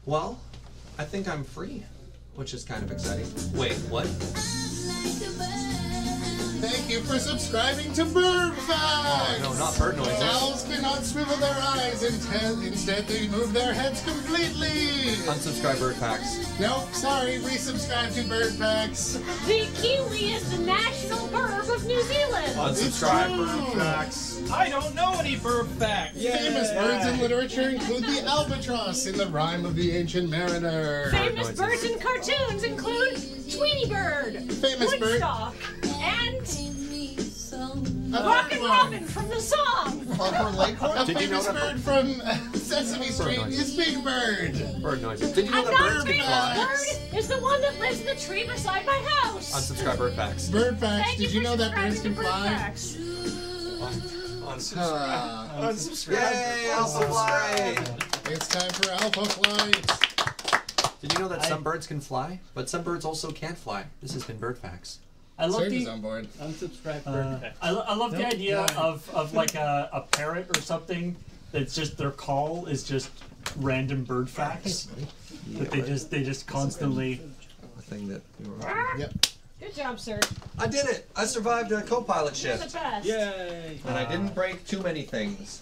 Well, I think I'm free, which is kind of exciting. Wait, what? Thank you for subscribing to Bird Facts! Oh, no, not bird noises. Owls cannot swivel their eyes, instead they move their heads completely! Unsubscribe Bird Facts. Nope, sorry, resubscribe to Bird Facts. The kiwi is the national bird of New Zealand. Unsubscribe Bird Facts. I don't know any bird facts. Famous birds in literature include the albatross in the Rime of the Ancient Mariner. Famous birds in cartoons include Tweety Bird, Famous bird. Woodstock, and Rockin' Robin from the song. A famous bird from Sesame Street is Big Bird. Bird noises. Did you know that Another birds can famous fly? bird is the one that lives in the tree beside my house. Unsubscribe Bird Facts. Bird Facts, Thank did you know that birds can subscribing to fly? Bird Facts. Unsubscribe. Unsubscribe. Yay, Alpha Flight! It's time for Alpha Flight. Did you know that some birds can fly, but some birds also can't fly? This has been Bird Facts. I love Serge is the on board. Unsubscribe bird facts. I love the idea of like a parrot or something that's just their call is just random bird facts that they just constantly. A thing that you were... Yep. Good job, sir. I did it! I survived a co-pilot You're the shift. best. Yay! And I didn't break too many things.